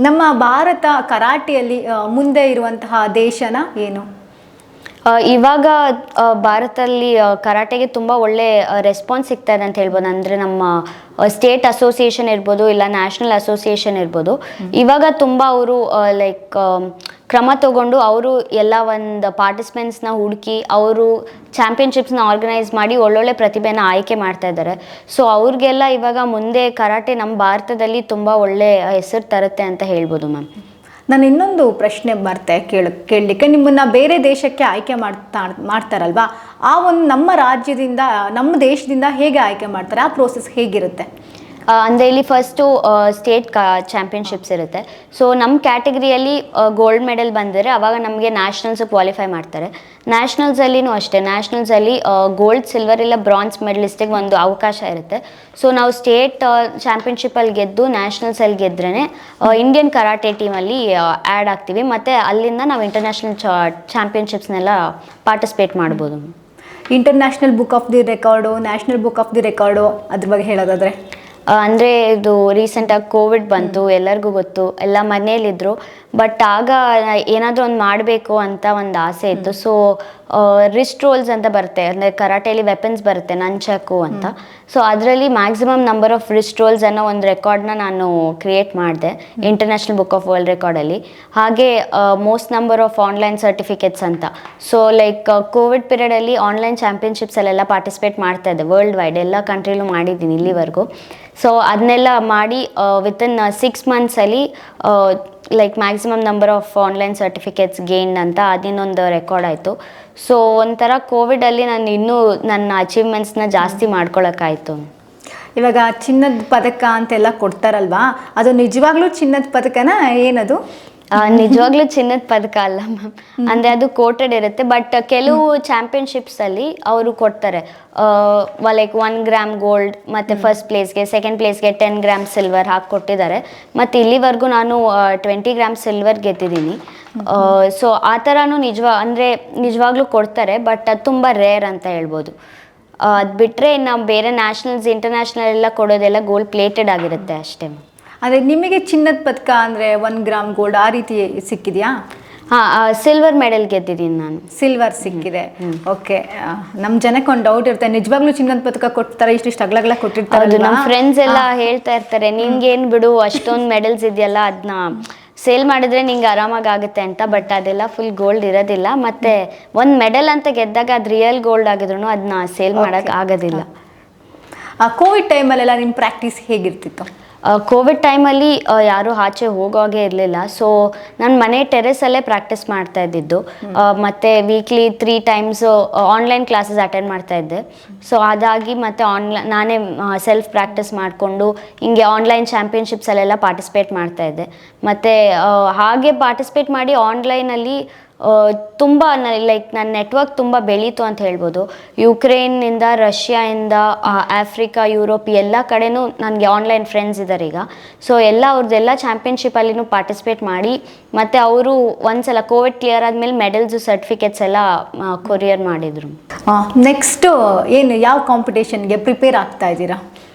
ನಮ್ಮ ಭಾರತ ಕರಾಟೆಯಲ್ಲಿ ಮುಂದೆ ಇರುವಂತಹ ದೇಶನ ಏನು? ಇವಾಗ ಭಾರತದಲ್ಲಿ ಕರಾಟೆಗೆ ತುಂಬ ಒಳ್ಳೆ ರೆಸ್ಪಾನ್ಸ್ ಸಿಗ್ತಾ ಇದೆ ಅಂತ ಹೇಳ್ಬೋದು. ಅಂದರೆ ನಮ್ಮ ಸ್ಟೇಟ್ ಅಸೋಸಿಯೇಷನ್ ಇರ್ಬೋದು, ಇಲ್ಲ ನ್ಯಾಷನಲ್ ಅಸೋಸಿಯೇಷನ್ ಇರ್ಬೋದು, ಇವಾಗ ತುಂಬ ಅವರು ಲೈಕ್ ಕ್ರಮ ತಗೊಂಡು ಅವರು ಎಲ್ಲ ಒಂದು ಪಾರ್ಟಿಸಿಪೆಂಟ್ಸ್ನ ಹುಡುಕಿ ಅವರು ಚಾಂಪಿಯನ್ಶಿಪ್ಸ್ನ ಆರ್ಗನೈಸ್ ಮಾಡಿ ಒಳ್ಳೊಳ್ಳೆ ಪ್ರತಿಭೆನ ಆಯ್ಕೆ ಮಾಡ್ತಾ ಇದ್ದಾರೆ. ಸೊ ಅವ್ರಿಗೆಲ್ಲ ಇವಾಗ ಮುಂದೆ ಕರಾಟೆ ನಮ್ಮ ಭಾರತದಲ್ಲಿ ತುಂಬ ಒಳ್ಳೆ ಹೆಸರು ತರುತ್ತೆ ಅಂತ ಹೇಳ್ಬೋದು ಮ್ಯಾಮ್. ನಾನು ಇನ್ನೊಂದು ಪ್ರಶ್ನೆ ಬರ್ತೆ ಕೇಳಲಿಕ್ಕೆ, ನಿಮ್ಮನ್ನು ಬೇರೆ ದೇಶಕ್ಕೆ ಆಯ್ಕೆ ಮಾಡ್ತಾರಲ್ವಾ, ಆ ಒಂದು ನಮ್ಮ ರಾಜ್ಯದಿಂದ ನಮ್ಮ ದೇಶದಿಂದ ಹೇಗೆ ಆಯ್ಕೆ ಮಾಡ್ತಾರೆ, ಆ ಪ್ರೋಸೆಸ್ ಹೇಗಿರುತ್ತೆ? ಅಂದರೆ ಇಲ್ಲಿ ಫಸ್ಟು ಸ್ಟೇಟ್ ಚಾಂಪಿಯನ್ಶಿಪ್ಸ್ ಇರುತ್ತೆ. ಸೊ ನಮ್ಮ ಕ್ಯಾಟಗರಿಯಲ್ಲಿ ಗೋಲ್ಡ್ ಮೆಡಲ್ ಬಂದರೆ ಅವಾಗ ನಮಗೆ ನ್ಯಾಷನಲ್ಸ್ ಕ್ವಾಲಿಫೈ ಮಾಡ್ತಾರೆ. ನ್ಯಾಷನಲ್ಸಲ್ಲಿನೂ ಅಷ್ಟೇ, ನ್ಯಾಷನಲ್ಸಲ್ಲಿ ಗೋಲ್ಡ್, ಸಿಲ್ವರ್ ಇಲ್ಲ ಬ್ರಾನ್ಸ್ ಮೆಡಲಿಸ್ಟಿಗೆ ಒಂದು ಅವಕಾಶ ಇರುತ್ತೆ. ಸೊ ನಾವು ಸ್ಟೇಟ್ ಚಾಂಪಿಯನ್ಶಿಪ್ಪಲ್ಲಿ ಗೆದ್ದು ನ್ಯಾಷನಲ್ಸಲ್ಲಿ ಗೆದ್ರೇ ಇಂಡಿಯನ್ ಕರಾಟೆ ಟೀಮಲ್ಲಿ ಆ್ಯಡ್ ಆಗ್ತೀವಿ. ಮತ್ತು ಅಲ್ಲಿಂದ ನಾವು ಇಂಟರ್ನ್ಯಾಷನಲ್ ಚಾಂಪಿಯನ್ಶಿಪ್ಸ್ನೆಲ್ಲ ಪಾರ್ಟಿಸಿಪೇಟ್ ಮಾಡ್ಬೋದು. International book of the record, national book of the record ಅದ್ರ ಬಗ್ಗೆ ಹೇಳೋದಾದರೆ? ಅಂದರೆ ಇದು ರೀಸೆಂಟಾಗಿ ಕೋವಿಡ್ ಬಂತು, ಎಲ್ಲರಿಗೂ ಗೊತ್ತು, ಎಲ್ಲ ಮನೇಲಿದ್ದರು. ಬಟ್ ಆಗ ಏನಾದರೂ ಒಂದು ಮಾಡಬೇಕು ಅಂತ ಒಂದು ಆಸೆ ಇತ್ತು. ಸೊ ರಿಸ್ಟ್ ರೋಲ್ಸ್ ಅಂತ ಬರುತ್ತೆ, ಅಂದರೆ ಕರಾಟೆಯಲ್ಲಿ ವೆಪನ್ಸ್ ಬರುತ್ತೆ, ನನ್ಚಾಕು ಅಂತ. ಸೊ ಅದರಲ್ಲಿ maximum number of wrist rolls ಅನ್ನೋ ಒಂದು ರೆಕಾರ್ಡ್ನ ನಾನು ಕ್ರಿಯೇಟ್ ಮಾಡಿದೆ ಇಂಟರ್ನ್ಯಾಷನಲ್ ಬುಕ್ ಆಫ್ ವರ್ಲ್ಡ್ ರೆಕಾರ್ಡಲ್ಲಿ. ಹಾಗೆ most number of online certificates ಅಂತ. ಸೊ ಲೈಕ್ ಕೋವಿಡ್ ಪೀರಿಯಡಲ್ಲಿ ಆನ್ಲೈನ್ ಚಾಂಪಿಯನ್ಶಿಪ್ಸಲ್ಲೆಲ್ಲ ಪಾರ್ಟಿಸಿಪೇಟ್ ಮಾಡ್ತಾ ಇದ್ದೆ, ವರ್ಲ್ಡ್ ವೈಡ್ ಎಲ್ಲ ಕಂಟ್ರಿಲೂ ಮಾಡಿದ್ದೀನಿ ಇಲ್ಲಿವರೆಗೂ. ಸೊ ಅದನ್ನೆಲ್ಲ ಮಾಡಿ ವಿತಿನ್ 6 ಮಂತ್ಸಲ್ಲಿ like maximum number of online certificates gain ಅಂತ ಅದಿನ್ನೊಂದು ರೆಕಾರ್ಡ್ ಆಯಿತು. ಸೊ ಒಂಥರ ಕೋವಿಡಲ್ಲಿ ನಾನು ಇನ್ನೂ ನನ್ನ ಅಚೀವ್ಮೆಂಟ್ಸ್ನ ಜಾಸ್ತಿ ಮಾಡ್ಕೊಳಕ್ಕಾಯಿತು. ಇವಾಗ ಚಿನ್ನದ ಪದಕ ಅಂತೆಲ್ಲ ಕೊಡ್ತಾರಲ್ವಾ, ಅದು ನಿಜವಾಗ್ಲೂ ಚಿನ್ನದ ಪದಕನ ಏನದು? ನಿಜವಾಗ್ಲೂ ಚಿನ್ನದ ಪದಕ ಅಲ್ಲ ಮ್ಯಾಮ್, ಅಂದರೆ ಅದು ಕೋಟೆಡ್ ಇರುತ್ತೆ. ಬಟ್ ಕೆಲವು ಚಾಂಪಿಯನ್ಶಿಪ್ಸಲ್ಲಿ ಅವರು ಕೊಡ್ತಾರೆ ಲೈಕ್ 1 ಗ್ರಾಮ್ ಗೋಲ್ಡ್, ಮತ್ತು ಫಸ್ಟ್ ಪ್ಲೇಸ್ಗೆ, ಸೆಕೆಂಡ್ ಪ್ಲೇಸ್ಗೆ 10 ಗ್ರಾಮ್ ಸಿಲ್ವರ್ ಹಾಕಿ ಕೊಟ್ಟಿದ್ದಾರೆ. ಮತ್ತು ಇಲ್ಲಿವರೆಗೂ ನಾನು 20 ಗ್ರಾಮ್ ಸಿಲ್ವರ್ ಗೆದ್ದಿದ್ದೀನಿ. ಸೊ ಆ ಥರನೂ ನಿಜವಾಗ್ಲೂ ಕೊಡ್ತಾರೆ, ಬಟ್ ಅದು ತುಂಬ ರೇರ್ ಅಂತ ಹೇಳ್ಬೋದು. ಅದು ಬಿಟ್ಟರೆ ನಾವು ಬೇರೆ ನ್ಯಾಷನಲ್ಸ್, ಇಂಟರ್ನ್ಯಾಷನಲ್ ಎಲ್ಲ ಕೊಡೋದೆಲ್ಲ ಗೋಲ್ಡ್ ಪ್ಲೇಟೆಡ್ ಆಗಿರುತ್ತೆ ಅಷ್ಟೇ. ಅಂದರೆ ನಿಮಗೆ ಚಿನ್ನದ ಪದಕ ಅಂದರೆ 1 ಗ್ರಾಮ್ ಗೋಲ್ಡ್ ಆ ರೀತಿ ಸಿಕ್ಕಿದೆಯಾ? ಹಾಂ, ಸಿಲ್ವರ್ ಮೆಡಲ್ ಗೆದ್ದಿದ್ದೀನಿ ನಾನು. ಸಿಲ್ವರ್ ಸಿಕ್ಕಿದೆ, ಓಕೆ. ನಮ್ಮ ಜನಕ್ಕೆ ಒಂದು ಡೌಟ್ ಇರುತ್ತೆ, ನಿಜವಾಗ್ಲೂ ಚಿನ್ನದ ಪದಕ ಕೊಡ್ತಾರೆ, ಇಷ್ಟಿಷ್ಟು ಅಗ್ಲಗ್ಲ ಕೊಟ್ಟಿರ್ತಾರೆ. ನಮ್ಮ ಫ್ರೆಂಡ್ಸ್ ಎಲ್ಲ ಹೇಳ್ತಾ ಇರ್ತಾರೆ, ನಿನ್ಗೇನು ಬಿಡು ಅಷ್ಟೊಂದು ಮೆಡಲ್ಸ್ ಇದೆಯಲ್ಲ, ಅದನ್ನ ಸೇಲ್ ಮಾಡಿದ್ರೆ ನಿಂಗೆ ಆರಾಮಾಗಿ ಆಗುತ್ತೆ ಅಂತ. ಬಟ್ ಅದೆಲ್ಲ ಫುಲ್ ಗೋಲ್ಡ್ ಇರೋದಿಲ್ಲ. ಮತ್ತು ಒಂದು ಮೆಡಲ್ ಅಂತ ಗೆದ್ದಾಗ ಅದು ರಿಯಲ್ ಗೋಲ್ಡ್ ಆಗಿದ್ರು ಅದನ್ನ ಸೇಲ್ ಮಾಡೋಕ್ಕೆ ಆಗೋದಿಲ್ಲ. ಕೋವಿಡ್ ಟೈಮಲ್ಲೆಲ್ಲ ನಿಮ್ಮ ಪ್ರಾಕ್ಟೀಸ್ ಹೇಗಿರ್ತಿತ್ತು? ಕೋವಿಡ್ ಟೈಮಲ್ಲಿ ಯಾರೂ ಆಚೆ ಹೋಗೋವಾಗೆ ಇರಲಿಲ್ಲ. ಸೊ ನಾನು ಮನೆ ಟೆರೆಸಲ್ಲೇ ಪ್ರಾಕ್ಟೀಸ್ ಮಾಡ್ತಾ ಇದ್ದಿದ್ದು. ಮತ್ತು weekly 3 times online classes attend ಮಾಡ್ತಾ ಇದ್ದೆ. ಸೊ ಅದಾಗಿ ಮತ್ತು ನಾನೇ ಸೆಲ್ಫ್ ಪ್ರಾಕ್ಟೀಸ್ ಮಾಡಿಕೊಂಡು ಹಿಂಗೆ ಆನ್ಲೈನ್ ಚಾಂಪಿಯನ್ಶಿಪ್ಸಲ್ಲೆಲ್ಲ ಪಾರ್ಟಿಸಿಪೇಟ್ ಮಾಡ್ತಾ ಇದ್ದೆ. ಮತ್ತು ಹಾಗೆ ಪಾರ್ಟಿಸಿಪೇಟ್ ಮಾಡಿ ಆನ್ಲೈನಲ್ಲಿ ತುಂಬ ಲೈಕ್ ನನ್ನ ನೆಟ್ವರ್ಕ್ ತುಂಬ ಬೆಳೀತು ಅಂತ ಹೇಳ್ಬೋದು. ಯುಕ್ರೇನಿಂದ, ರಷ್ಯಾಯಿಂದ, ಆಫ್ರಿಕಾ, ಯುರೋಪ್ ಎಲ್ಲ ಕಡೆನೂ ನನಗೆ ಆನ್ಲೈನ್ ಫ್ರೆಂಡ್ಸ್ ಇದ್ದಾರೆ ಈಗ. ಸೊ ಎಲ್ಲ ಅವ್ರದ್ದೆಲ್ಲ ಚಾಂಪಿಯನ್ಶಿಪ್ಪಲ್ಲಿನೂ ಪಾರ್ಟಿಸಿಪೇಟ್ ಮಾಡಿ, ಮತ್ತು ಅವರು ಒಂದ್ಸಲ ಕೋವಿಡ್ ಕ್ಲಿಯರ್ ಆದಮೇಲೆ ಮೆಡಲ್ಸು, ಸರ್ಟಿಫಿಕೇಟ್ಸ್ ಎಲ್ಲ ಕೊರಿಯರ್ ಮಾಡಿದರು. ನೆಕ್ಸ್ಟು ಏನು, ಯಾವ ಕಾಂಪಿಟೇಷನ್ಗೆ ಪ್ರಿಪೇರ್ ಆಗ್ತಾ ಇದ್ದೀರಾ?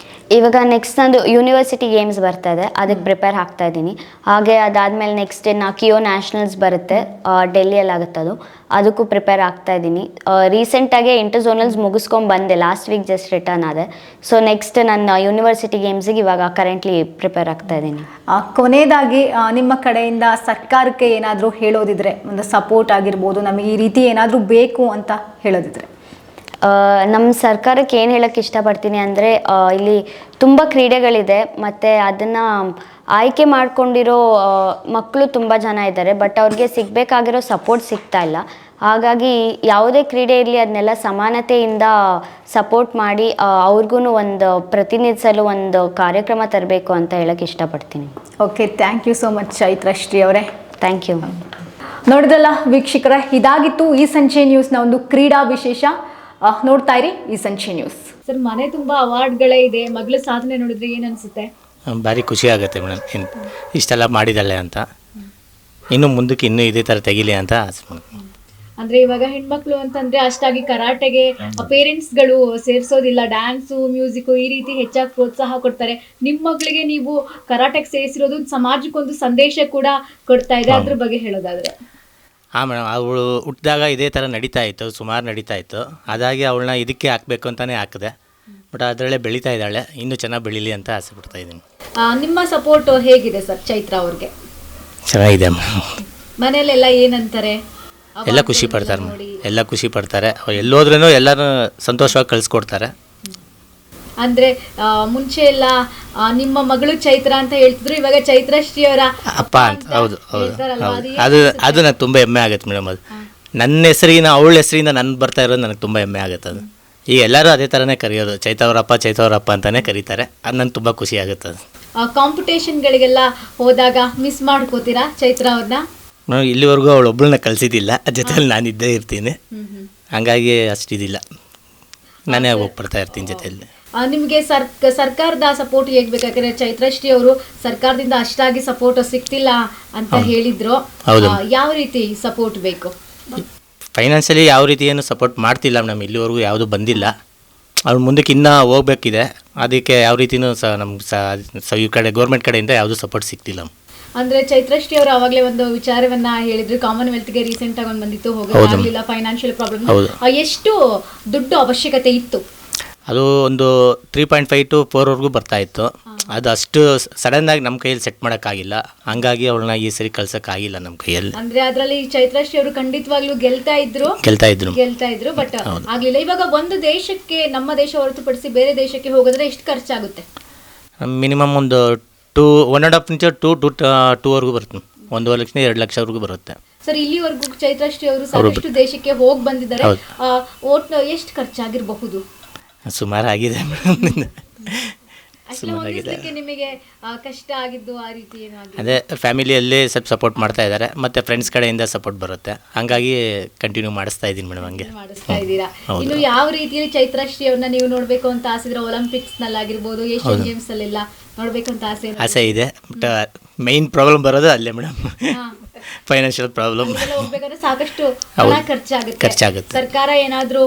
ಇವಾಗ ನೆಕ್ಸ್ಟ್ ನಂದು ಯೂನಿವರ್ಸಿಟಿ ಗೇಮ್ಸ್ ಬರ್ತಾ ಇದೆ, ಅದಕ್ಕೆ ಪ್ರಿಪೇರ್ ಆಗ್ತಾ ಇದ್ದೀನಿ. ಹಾಗೆ ಅದಾದಮೇಲೆ ನೆಕ್ಸ್ಟ್ ಕಿಯೋ ನ್ಯಾಷನಲ್ಸ್ ಬರುತ್ತೆ, ಡೆಲ್ಲಿಯಲ್ಲಿ ಆಗುತ್ತೆ ಅದಕ್ಕೂ ಪ್ರಿಪೇರ್ ಆಗ್ತಾ ಇದ್ದೀನಿ. ರೀಸೆಂಟಾಗೆ ಇಂಟರ್ಝೋನಲ್ಸ್ ಮುಗಿಸ್ಕೊಂಡು ಬಂದೆ, ಲಾಸ್ಟ್ ವೀಕ್ ಜಸ್ಟ್ ರಿಟರ್ನ್ ಆದೆ. ಸೊ ನೆಕ್ಸ್ಟ್ ನನ್ನ ಯೂನಿವರ್ಸಿಟಿ ಗೇಮ್ಸಿಗೆ ಇವಾಗ ಕರೆಂಟ್ಲಿ ಪ್ರಿಪೇರ್ ಆಗ್ತಾ ಇದ್ದೀನಿ. ಕೊನೆಯದಾಗಿ ನಿಮ್ಮ ಕಡೆಯಿಂದ ಸರ್ಕಾರಕ್ಕೆ ಏನಾದರೂ ಹೇಳೋದಿದ್ರೆ, ಒಂದು ಸಪೋರ್ಟ್ ಆಗಿರ್ಬೋದು, ನಮಗೆ ಈ ರೀತಿ ಏನಾದರೂ ಬೇಕು ಅಂತ ಹೇಳೋದಿದ್ರೆ? ನಮ್ಮ ಸರ್ಕಾರಕ್ಕೆ ಏನು ಹೇಳೋಕ್ಕೆ ಇಷ್ಟಪಡ್ತೀನಿ ಅಂದರೆ, ಇಲ್ಲಿ ತುಂಬ ಕ್ರೀಡೆಗಳಿದೆ ಮತ್ತು ಅದನ್ನು ಆಯ್ಕೆ ಮಾಡ್ಕೊಂಡಿರೋ ಮಕ್ಕಳು ತುಂಬ ಜನ ಇದ್ದಾರೆ. ಬಟ್ ಅವ್ರಿಗೆ ಸಿಗಬೇಕಾಗಿರೋ ಸಪೋರ್ಟ್ ಸಿಗ್ತಾ ಇಲ್ಲ. ಹಾಗಾಗಿ ಯಾವುದೇ ಕ್ರೀಡೆ ಇರಲಿ ಅದನ್ನೆಲ್ಲ ಸಮಾನತೆಯಿಂದ ಸಪೋರ್ಟ್ ಮಾಡಿ ಅವ್ರಿಗೂ ಒಂದು ಪ್ರತಿನಿಧಿಸಲು ಒಂದು ಕಾರ್ಯಕ್ರಮ ತರಬೇಕು ಅಂತ ಹೇಳೋಕ್ಕೆ ಇಷ್ಟಪಡ್ತೀನಿ. Okay, thank you so much Chaitrashree ಅವರೇ. Thank you. ನೋಡಿದ್ರಲ್ಲ ವೀಕ್ಷಕರೇ, ಇದಾಗಿತ್ತು ಈ ಸಂಚೆ ನ್ಯೂಸ್ನ ಒಂದು ಕ್ರೀಡಾ ವಿಶೇಷ. ನೋಡ್ತಾ ಇರಿ ಈ ಸಂಚೆ ನ್ಯೂಸ್. ಸರ್, ಮನೆ ತುಂಬಾ ಅವಾರ್ಡ್ಗಳೇ ಇದೆ, ಮಗಳ ಸಾಧನೆ ನೋಡಿದ್ರೆ ಏನು ಅನಿಸುತ್ತೆ? ಭಾರಿ ಖುಷಿ ಆಗುತ್ತೆ ಮೇಡಮ್, ಇಷ್ಟೆಲ್ಲ ಮಾಡಿದ್ದಾಳೆ ಅಂತ. ಇನ್ನು ಮುಂದಕ್ಕೆ ಇನ್ನೂ ಇದೇ ಥರ ತೆಗಿಲಿ ಅಂತ ಆಸೆ ಮಾಡ್ತೀನಿ. ಅಂದ್ರೆ ಇವಾಗ ಹೆಣ್ಮಕ್ಳು ಅಂತಂದ್ರೆ ಅಷ್ಟಾಗಿ ಕರಾಟೆಗೆ ಪೇರೆಂಟ್ಸ್ಗಳು ಸೇರ್ಸೋದಿಲ್ಲ, ಡ್ಯಾನ್ಸು ಮ್ಯೂಸಿಕ್ ಈ ರೀತಿ ಹೆಚ್ಚಾಗಿ ಪ್ರೋತ್ಸಾಹ ಕೊಡ್ತಾರೆ. ನಿಮ್ಮ ಮಗಳಿಗೆ ನೀವು ಕರಾಟೆಗೆ ಸೇರಿಸಿರೋದು ಸಮಾಜಕ್ಕೊಂದು ಸಂದೇಶ ಕೂಡ ಕೊಡ್ತಾ ಇದೆ, ಅದ್ರ ಬಗ್ಗೆ ಹೇಳೋದಾದ್ರೆ. ಹಾಂ ಮೇಡಮ್, ಅವಳು ಹುಟ್ಟಿದಾಗ ಇದೇ ಥರ ನಡೀತಾ ಇತ್ತು, ಸುಮಾರು ನಡೀತಾ ಇತ್ತು. ಅದಾಗಿ ಅವಳನ್ನ ಇದಕ್ಕೆ ಹಾಕಬೇಕು ಅಂತಲೇ ಹಾಕಿದೆ. ಬಟ್ ಅದರಲ್ಲೇ ಬೆಳೀತಾ ಇದ್ದಾಳೆ, ಇನ್ನೂ ಚೆನ್ನಾಗಿ ಬೆಳೀಲಿ ಅಂತ ಆಸೆ ಪಡ್ತಾ ಇದ್ದೀನಿ. ನಿಮ್ಮ ಸಪೋರ್ಟ್ ಹೇಗಿದೆ ಸರ್ ಚೈತ್ರ ಅವ್ರಿಗೆ? ಚೆನ್ನಾಗಿದೆ ಮೇಡಮ್. ಮನೇಲೆಲ್ಲ ಏನಂತಾರೆ? ಎಲ್ಲ ಖುಷಿ ಪಡ್ತಾರೆ ಮೇಡಮ್, ಎಲ್ಲ ಖುಷಿ ಪಡ್ತಾರೆ. ಅವ್ರು ಎಲ್ಲೋದ್ರೂ ಎಲ್ಲರೂ ಸಂತೋಷವಾಗಿ ಕಳಿಸ್ಕೊಡ್ತಾರೆ. ಅಂದ್ರೆ ಮುಂಚೆ ಎಲ್ಲ ನಿಮ್ಮ ಮಗಳು ಚೈತ್ರ ಅಂತ ಹೇಳ್ತಿದ್ರು, ಇವಾಗ ಚೈತ್ರಶ್ರೀ ಅವರ ಅಪ್ಪ ಅಂತ. ಹೌದು ಹೌದು ಹೌದು, ಅದು ನನಗೆ ತುಂಬ ಹೆಮ್ಮೆ ಆಗುತ್ತೆ ಮೇಡಮ್. ಅದು ನನ್ನ ಹೆಸರಿನ ಅವಳ ಹೆಸರಿಂದ ನನ್ನ ಬರ್ತಾ ಇರೋದು ನನಗೆ ತುಂಬ ಹೆಮ್ಮೆ ಆಗುತ್ತೆ. ಅದು ಈಗ ಎಲ್ಲರೂ ಅದೇ ಥರನೇ ಕರೆಯೋದು, ಚೈತವರಪ್ಪ ಅಂತಲೇ ಕರೀತಾರೆ. ಅದು ನನಗೆ ತುಂಬ ಖುಷಿ ಆಗುತ್ತೆ. ಅದು ಕಾಂಪಿಟೇಷನ್ಗಳಿಗೆಲ್ಲ ಹೋದಾಗ ಮಿಸ್ ಮಾಡ್ಕೋತೀರಾ ಚೈತ್ರ ಅವ್ರನ್ನ? ನಾನು ಇಲ್ಲಿವರೆಗೂ ಅವಳು ಒಬ್ಬಳನ್ನ ಕಳಿಸಿದ್ದಿಲ್ಲ, ಜೊತೆಯಲ್ಲಿ ನಾನು ಇದ್ದೇ ಇರ್ತೀನಿ. ಹಂಗಾಗಿ ಅಷ್ಟಿದಿಲ್ಲ, ನಾನೇ ಹೋಗ್ಬಿಡ್ತಾ ಇರ್ತೀನಿ ಜೊತೆಯಲ್ಲಿ. ನಿಮಗೆ ಸರ್ಕಾರದ ಸಪೋರ್ಟ್ ಹೇಗೆ ಬೇಕಾದ್ರೆ ಚೈತ್ರಶ್ರೀ ಅವರು ಸರ್ಕಾರದಿಂದ ಅಷ್ಟಾಗಿ ಸಪೋರ್ಟ್ ಸಿಗ್ತಿಲ್ಲ ಅಂತ ಹೇಳಿದ್ರು, ಯಾವ ರೀತಿ ಸಪೋರ್ಟ್ ಬೇಕು? ಫೈನಾನ್ಷಿಯಲಿ ಯಾವ ರೀತಿ ಏನು ಸಪೋರ್ಟ್ ಮಾಡ್ತಿಲ್ಲ ಮೇಡಮ್, ಇಲ್ಲಿವರೆಗೂ ಯಾವುದೂ ಬಂದಿಲ್ಲ. ಅವ್ರು ಮುಂದಕ್ಕೆ ಇನ್ನೂ ಹೋಗ್ಬೇಕಿದೆ, ಅದಕ್ಕೆ ಯಾವ ರೀತಿಯೂ ನಮ್ಗೆ ಈ ಕಡೆ ಗೌರ್ಮೆಂಟ್ ಕಡೆಯಿಂದ ಯಾವುದೂ ಸಪೋರ್ಟ್ ಸಿಗ್ತಿಲ್ಲ. ಅಂದ್ರೆ ಚೈತ್ರಶ್ರೀ ಅವರು ಅವಾಗಲೇ ಒಂದು ವಿಚಾರವನ್ನ ಹೇಳಿದ್ರು, ಕಾಮನ್ವೆಲ್ತ್ಗೆ ರೀಸೆಂಟ್ ಆಗಿ ಒಂದು ಬಂದಿತ್ತು, ಹೋಗಲಿಲ್ಲ, ಫೈನಾನ್ಷಿಯಲ್ ಪ್ರಾಬ್ಲಮ್. ಎಷ್ಟು ದುಡ್ಡು ಅವಶ್ಯಕತೆ ಇತ್ತು? ಅದು ಒಂದು 3.5 to 4ವರೆಗೂ ಬರ್ತಾಯಿತ್ತು. ಅದು ಅಷ್ಟು ಸಡನ್ನಾಗಿ ನಮ್ಮ ಕೈಯಲ್ಲಿ ಸೆಟ್ ಮಾಡೋಕ್ಕಾಗಿಲ್ಲ. ಹಂಗಾಗಿ ಅವಳನ್ನ ಈ ಸರಿ ಕಳ್ಸೋಕ್ಕಾಗಿಲ್ಲ ನಮ್ಮ ಕೈಯಲ್ಲಿ. ಅಂದ್ರೆ ಅದರಲ್ಲಿ ಚೈತ್ರಶ್ರೀ ಅವರು ಖಂಡಿತವಾಗ್ಲೂ ಗೆಲ್ತಾ ಇದ್ರು, ಬಟ್ ಆಗ್ಲಿಲ್ಲ. ಇವಾಗ ಒಂದು ದೇಶಕ್ಕೆ, ನಮ್ಮ ದೇಶ ಹೊರತುಪಡಿಸಿ ಬೇರೆ ದೇಶಕ್ಕೆ ಹೋಗೋದ್ರೆ ಎಷ್ಟು ಖರ್ಚಾಗುತ್ತೆ? ಮಿನಿಮಮ್ ಒಂದು 1.5 ಇಂಚು 2ವರೆಗೂ ಬರುತ್ತೆ. 1.5 ಲಕ್ಷ 2 ಲಕ್ಷವರೆಗೂ ಬರುತ್ತೆ. ಸರ್, ಇಲ್ಲಿವರೆಗೂ ಚೈತ್ರಶ್ರೀ ಅವರು ಸಾಕಷ್ಟು ದೇಶಕ್ಕೆ ಹೋಗಿ ಬಂದಿದ್ದಾರೆ. ಎಷ್ಟು ಖರ್ಚಾಗಿರಬಹುದು? ಸುಮಾರು ಆಗಿದೆ ಮೇಡಮ್, ನಿಮಗೆ ಕಷ್ಟ ಆಗಿದ್ದು ಆ ರೀತಿ ಏನಾಗಿದೆ? ಅದೇ ಫ್ಯಾಮಿಲಿಯಲ್ಲಿ ಸ್ವಲ್ಪ ಸಪೋರ್ಟ್ ಮಾಡ್ತಾ ಇದ್ದಾರೆ, ಮತ್ತೆ ಫ್ರೆಂಡ್ಸ್ ಕಡೆಯಿಂದ ಸಪೋರ್ಟ್ ಬರುತ್ತೆ. ಹಂಗಾಗಿ ಕಂಟಿನ್ಯೂ ಮಾಡಿಸ್ತಾ ಇದ್ದೀನಿ ಮೇಡಮ್. ಹಂಗೆ ಮಾಡಿಸ್ತಾ ಇದ್ದೀರಾ. ಇನ್ನು ಯಾವ ರೀತಿಯಲ್ಲಿ ಚೈತ್ರಶ್ರೀ ಅವ್ರನ್ನ ನೀವು ನೋಡ್ಬೇಕು ಅಂತ ಆಸೆ? ಒಲಿಂಪಿಕ್ಸ್ ನಲ್ಲಾಗಿರ್ಬೋದು, ಏಷ್ಯನ್ ಗೇಮ್ಸ್ ಅಲ್ಲೆಲ್ಲ ನೋಡ್ಬೇಕು ಅಂತ ಆಸೆ ಇದೆ. ಬಟ್ ಮೈನ್ ಪ್ರಾಬ್ಲಮ್ ಬರೋದು ಅಲ್ಲೇ ಮೇಡಮ್, ಫೈನಾನ್ಷಿಯಲ್ ಪ್ರಾಬ್ಲಮ್. ಹೋಗ್ಬೇಕಾದ್ರೆ ಸಾಕಷ್ಟು ಹಣ ಖರ್ಚಾಗುತ್ತೆ. ಸರ್ಕಾರ ಏನಾದ್ರೂ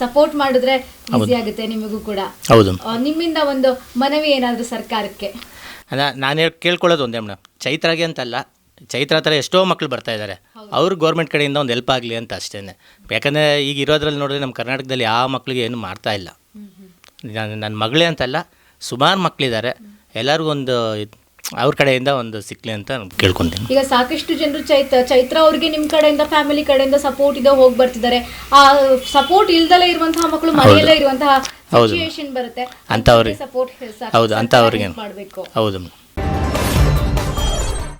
ಸಪೋರ್ಟ್ ಮಾಡಿದ್ರೆ ಈಸಿ ಆಗುತ್ತೆ ನಿಮಗೂ ಕೂಡ. ಹೌದು. ನಿಮ್ಮಿಂದ ಒಂದು ಮನವಿ ಏನಾದ್ರೂ ಸರ್ಕಾರಕ್ಕೆ? ನಾನು ಕೇಳ್ಕೊಳ್ಳೋದು ಒಂದೇ ಮೇಡಮ್, ಚೈತ್ರಾಗೆ ಅಂತಲ್ಲ, ಚೈತ್ರ ಹತ್ರ ಎಷ್ಟೋ ಮಕ್ಕಳು ಬರ್ತಾ ಇದ್ದಾರೆ, ಅವ್ರು ಗೌರ್ಮೆಂಟ್ ಕಡೆಯಿಂದ ಒಂದು ಹೆಲ್ಪ್ ಆಗಲಿ ಅಂತ ಅಷ್ಟೇ. ಯಾಕಂದರೆ ಈಗ ಇರೋದ್ರಲ್ಲಿ ನೋಡಿದ್ರೆ ನಮ್ಮ ಕರ್ನಾಟಕದಲ್ಲಿ ಯಾವ ಮಕ್ಕಳಿಗೆ ಏನು ಮಾಡ್ತಾ ಇಲ್ಲ. ನನ್ನ ಮಗಳೇ ಅಂತಲ್ಲ, ಸುಮಾರು ಮಕ್ಕಳಿದ್ದಾರೆ. ಎಲ್ಲರಿಗೂ ಒಂದು ಅವ್ರ ಕಡೆಯಿಂದ ಒಂದು ಸಿಕ್ಕಲಿ ಅಂತ ಕೇಳ್ಕೊತೀನಿ. ಈಗ ಸಾಕಷ್ಟು ಜನರು ಚೈತ್ರ ಅವ್ರಿಗೆ ನಿಮ್ಮ ಕಡೆಯಿಂದ, ಫ್ಯಾಮಿಲಿ ಕಡೆಯಿಂದ ಸಪೋರ್ಟ್ ಇದೆ, ಹೋಗಿ ಬರ್ತಿದ್ದಾರೆ. ಆ ಸಪೋರ್ಟ್ ಇಲ್ದಲೇ ಇರುವಂತಹ ಮಕ್ಕಳು ಮನೆಯಲ್ಲೇ ಇರುವಂತಹ ಸಿಚುಯೇಷನ್ ಬರುತ್ತೆ, ಅಂತವ್ರಿಗೆ ಸಪೋರ್ಟ್ ಹೌದು, ಅಂತ ಅವ್ರಿಗೆ ಮಾಡಬೇಕು. ಹೌದು.